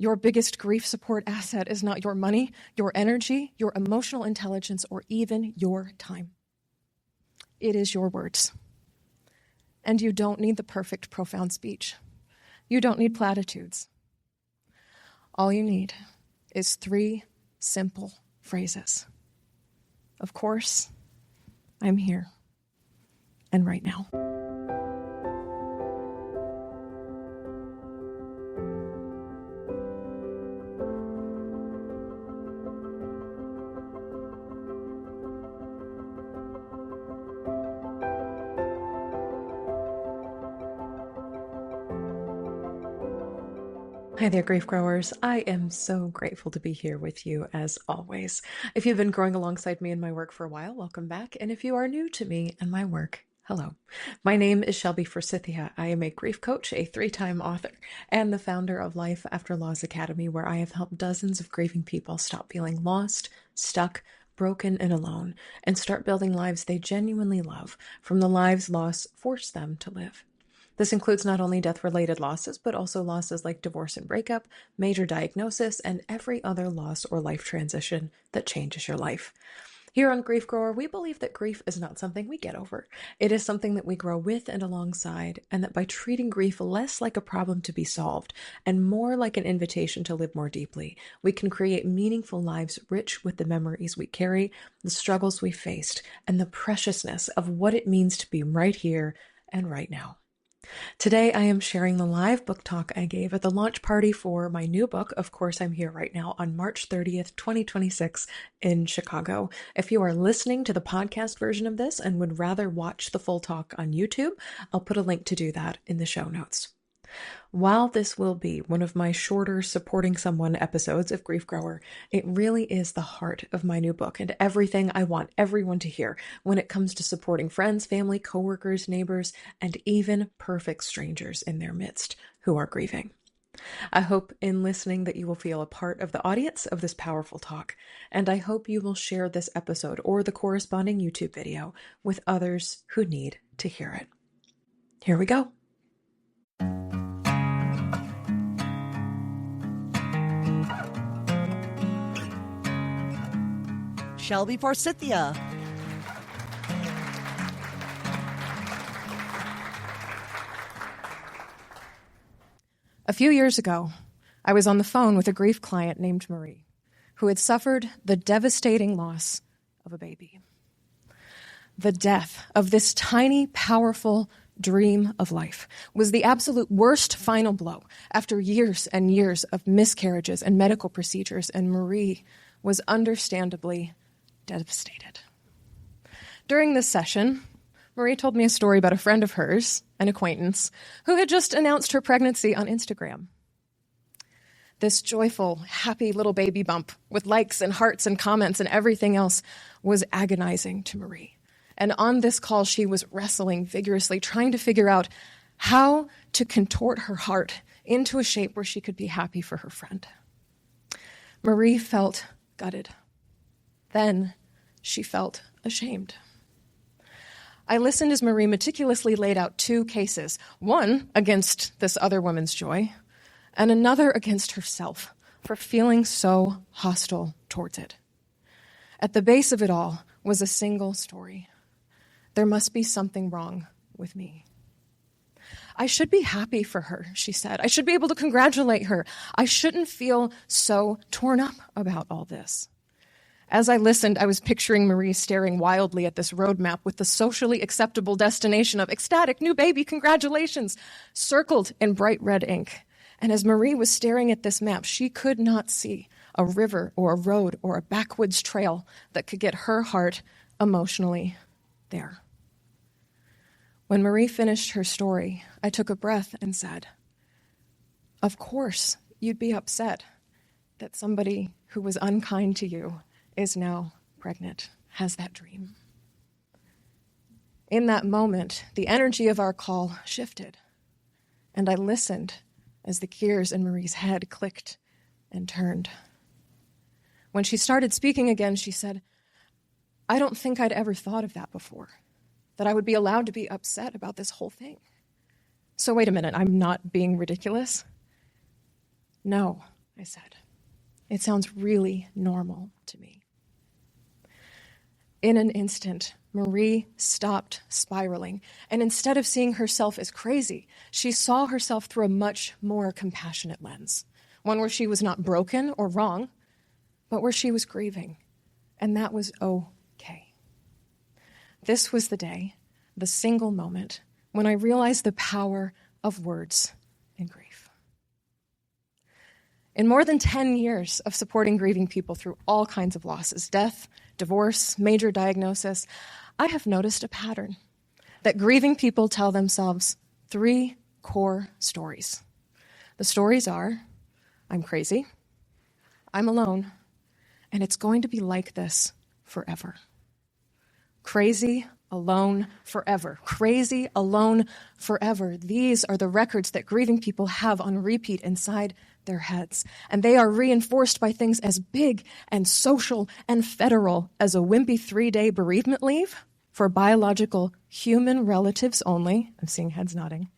Your biggest grief support asset is not your money, your energy, your emotional intelligence, or even your time. It is your words. And you don't need the perfect, profound speech. You don't need platitudes. All you need is 3 simple phrases. Of course, I'm here and right now. Hi there, grief growers. I am so grateful to be here with you as always. If you've been growing alongside me in my work for a while, welcome back. And if you are new to me and my work, hello. My name is Shelby Forsythia. I am a grief coach, a 3-time author, and the founder of Life After Loss Academy, where I have helped dozens of grieving people stop feeling lost, stuck, broken, and alone, and start building lives they genuinely love from the lives loss forced them to live. This includes not only death-related losses, but also losses like divorce and breakup, major diagnosis, and every other loss or life transition that changes your life. Here on Grief Grower, we believe that grief is not something we get over. It is something that we grow with and alongside, and that by treating grief less like a problem to be solved and more like an invitation to live more deeply, we can create meaningful lives rich with the memories we carry, the struggles we faced, and the preciousness of what it means to be right here and right now. Today, I am sharing the live book talk I gave at the launch party for my new book, Of Course I'm Here Right Now, on March 30th, 2026 in Chicago. If you are listening to the podcast version of this and would rather watch the full talk on YouTube, I'll put a link to do that in the show notes. While this will be one of my shorter supporting someone episodes of Grief Grower, it really is the heart of my new book and everything I want everyone to hear when it comes to supporting friends, family, coworkers, neighbors, and even perfect strangers in their midst who are grieving. I hope in listening that you will feel a part of the audience of this powerful talk, and I hope you will share this episode or the corresponding YouTube video with others who need to hear it. Here we go. Shelby Forsythia. A few years ago, I was on the phone with a grief client named Marie, who had suffered the devastating loss of a baby. The death of this tiny, powerful dream of life was the absolute worst final blow after years and years of miscarriages and medical procedures, and Marie was understandably devastated. During this session, Marie told me a story about a friend of hers, an acquaintance, who had just announced her pregnancy on Instagram. This joyful, happy little baby bump with likes and hearts and comments and everything else was agonizing to Marie. And on this call, she was wrestling vigorously, trying to figure out how to contort her heart into a shape where she could be happy for her friend. Marie felt gutted. Then she felt ashamed. I listened as Marie meticulously laid out 2 cases, one against this other woman's joy, and another against herself for feeling so hostile towards it. At the base of it all was a single story. There must be something wrong with me. I should be happy for her, she said. I should be able to congratulate her. I shouldn't feel so torn up about all this. As I listened, I was picturing Marie staring wildly at this roadmap with the socially acceptable destination of ecstatic new baby congratulations circled in bright red ink. And as Marie was staring at this map, she could not see a river or a road or a backwoods trail that could get her heart emotionally there. When Marie finished her story, I took a breath and said, "Of course, you'd be upset that somebody who was unkind to you is now pregnant, has that dream." In that moment, the energy of our call shifted, and I listened as the gears in Marie's head clicked and turned. When she started speaking again, she said, "I don't think I'd ever thought of that before, that I would be allowed to be upset about this whole thing. So wait a minute, I'm not being ridiculous?" "No, I said. It sounds really normal to me. In an instant, Marie stopped spiraling, and instead of seeing herself as crazy, she saw herself through a much more compassionate lens, one where she was not broken or wrong, but where she was grieving, and that was okay. This was the day, the single moment, when I realized the power of words in grief. In more than 10 years of supporting grieving people through all kinds of losses, death, divorce, major diagnosis, I have noticed a pattern that grieving people tell themselves 3 core stories. The stories are, I'm crazy, I'm alone, and it's going to be like this forever. Crazy, alone, forever. Crazy, alone, forever. These are the records that grieving people have on repeat inside their heads. And they are reinforced by things as big and social and federal as a wimpy 3-day bereavement leave for biological human relatives only. I'm seeing heads nodding.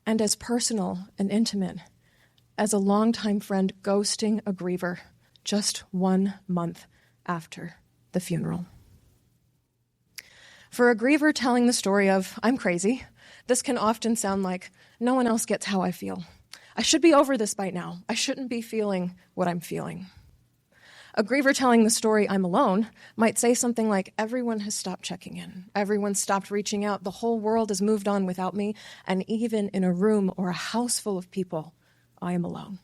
And as personal and intimate as a longtime friend ghosting a griever just 1 month after the funeral. For a griever telling the story of, I'm crazy, this can often sound like, no one else gets how I feel. I should be over this by now. I shouldn't be feeling what I'm feeling. A griever telling the story, I'm alone, might say something like, everyone has stopped checking in. Everyone stopped reaching out. The whole world has moved on without me. And even in a room or a house full of people, I am alone.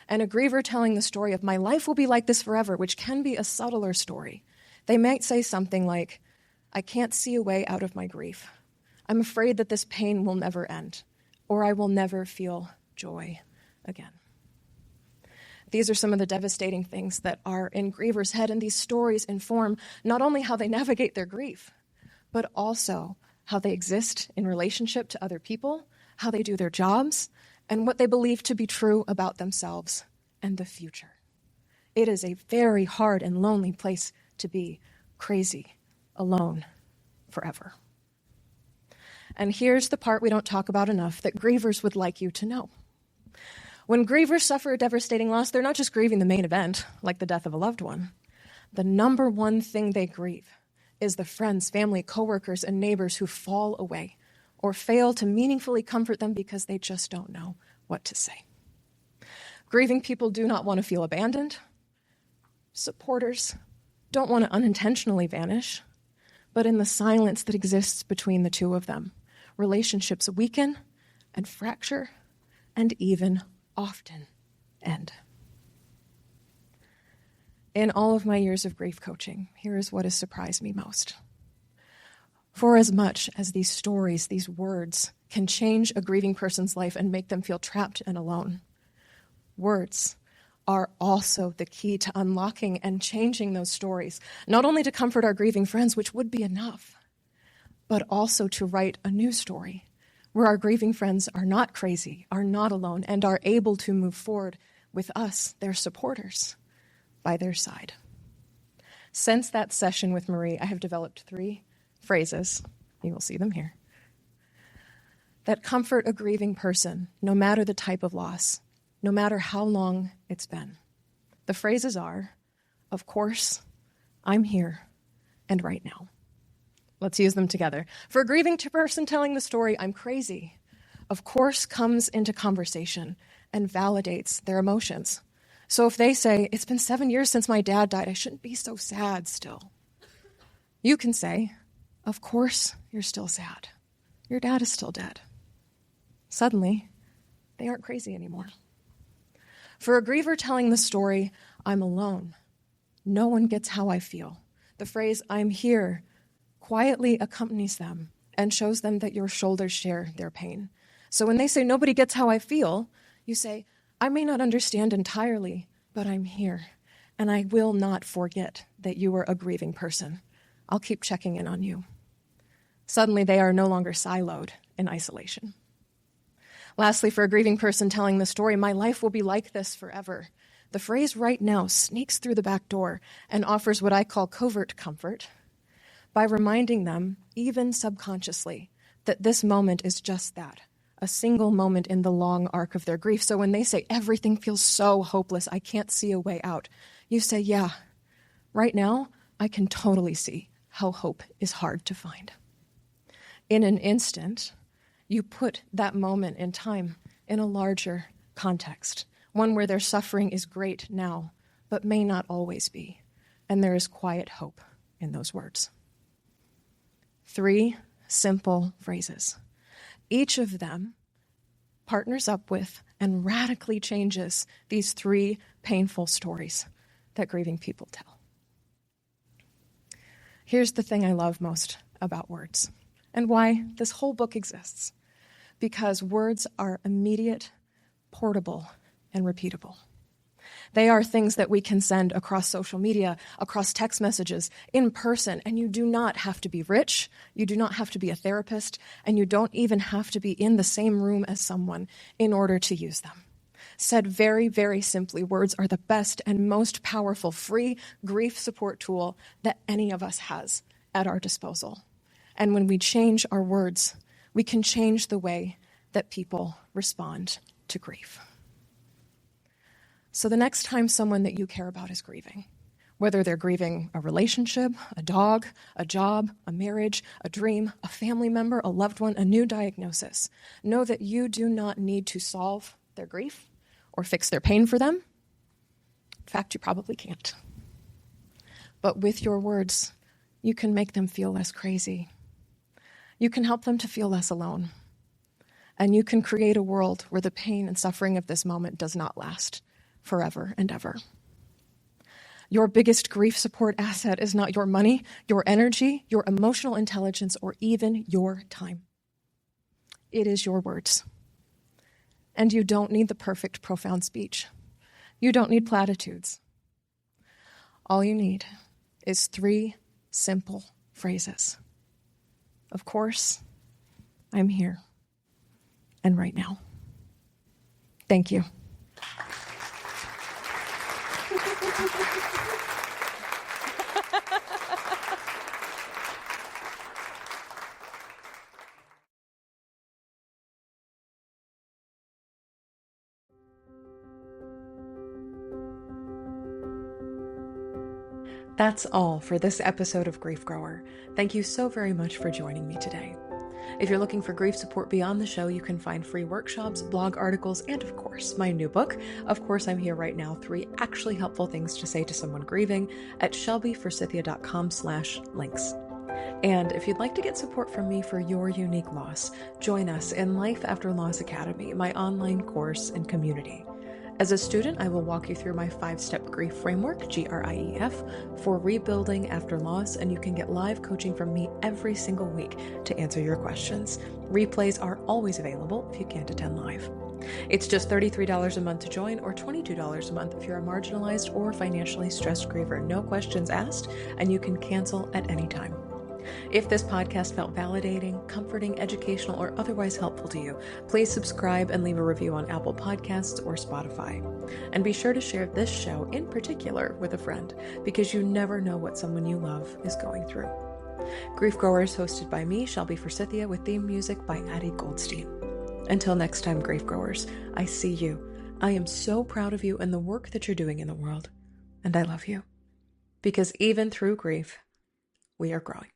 And a griever telling the story of, my life will be like this forever, which can be a subtler story. They might say something like, I can't see a way out of my grief. I'm afraid that this pain will never end, or I will never feel joy again. These are some of the devastating things that are in grievers' head, and these stories inform not only how they navigate their grief, but also how they exist in relationship to other people, how they do their jobs, and what they believe to be true about themselves and the future. It is a very hard and lonely place to be, crazy, alone, forever. And here's the part we don't talk about enough that grievers would like you to know. When grievers suffer a devastating loss, they're not just grieving the main event, like the death of a loved one. The number one thing they grieve is the friends, family, coworkers, and neighbors who fall away or fail to meaningfully comfort them because they just don't know what to say. Grieving people do not want to feel abandoned. Supporters don't want to unintentionally vanish. But in the silence that exists between the two of them, relationships weaken and fracture and even often end. In all of my years of grief coaching, here is what has surprised me most. For as much as these stories, these words, can change a grieving person's life and make them feel trapped and alone, words are also the key to unlocking and changing those stories, not only to comfort our grieving friends, which would be enough, but also to write a new story where our grieving friends are not crazy, are not alone, and are able to move forward with us, their supporters, by their side. Since that session with Marie, I have developed 3 phrases, you will see them here, that comfort a grieving person, no matter the type of loss, no matter how long it's been. The phrases are, of course, I'm here, and right now. Let's use them together. For a grieving person telling the story, I'm crazy, of course comes into conversation and validates their emotions. So if they say, it's been 7 years since my dad died, I shouldn't be so sad still. You can say, of course you're still sad. Your dad is still dead. Suddenly, they aren't crazy anymore. For a griever telling the story, I'm alone, no one gets how I feel. The phrase, I'm here, quietly accompanies them and shows them that your shoulders share their pain. So when they say, nobody gets how I feel, you say, I may not understand entirely, but I'm here, and I will not forget that you are a grieving person. I'll keep checking in on you. Suddenly, they are no longer siloed in isolation. Lastly, for a grieving person telling the story, my life will be like this forever. The phrase right now sneaks through the back door and offers what I call covert comfort by reminding them, even subconsciously, that this moment is just that, a single moment in the long arc of their grief. So when they say everything feels so hopeless, I can't see a way out, you say, yeah, right now I can totally see how hope is hard to find. In an instant, you put that moment in time in a larger context, one where their suffering is great now, but may not always be, and there is quiet hope in those words. 3 simple phrases. Each of them partners up with and radically changes these 3 painful stories that grieving people tell. Here's the thing I love most about words, and why this whole book exists. Because words are immediate, portable, and repeatable. They are things that we can send across social media, across text messages, in person, and you do not have to be rich, you do not have to be a therapist, and you don't even have to be in the same room as someone in order to use them. Said very, very simply, words are the best and most powerful free grief support tool that any of us has at our disposal. And when we change our words, we can change the way that people respond to grief. So the next time someone that you care about is grieving, whether they're grieving a relationship, a dog, a job, a marriage, a dream, a family member, a loved one, a new diagnosis, know that you do not need to solve their grief or fix their pain for them. In fact, you probably can't. But with your words, you can make them feel less crazy. You can help them to feel less alone. And you can create a world where the pain and suffering of this moment does not last forever and ever. Your biggest grief support asset is not your money, your energy, your emotional intelligence, or even your time. It is your words. And you don't need the perfect, profound speech. You don't need platitudes. All you need is 3 simple phrases. Of course, I'm here and right now. Thank you. That's all for this episode of Grief Grower. Thank you so very much for joining me today. If you're looking for grief support beyond the show, you can find free workshops, blog articles, and of course, my new book, Of Course I'm Here Right Now, 3 actually helpful things to say to someone grieving, at shelbyforsythia.com/links. And if you'd like to get support from me for your unique loss, join us in Life After Loss Academy, my online course and community. As a student, I will walk you through my 5-step grief framework, GRIEF, for rebuilding after loss, and you can get live coaching from me every single week to answer your questions. Replays are always available if you can't attend live. It's just $33 a month to join, or $22 a month if you're a marginalized or financially stressed griever. No questions asked, and you can cancel at any time. If this podcast felt validating, comforting, educational, or otherwise helpful to you, please subscribe and leave a review on Apple Podcasts or Spotify. And be sure to share this show in particular with a friend, because you never know what someone you love is going through. Grief Growers, hosted by me, Shelby Forsythia, with theme music by Addie Goldstein. Until next time, Grief Growers, I see you. I am so proud of you and the work that you're doing in the world. And I love you. Because even through grief, we are growing.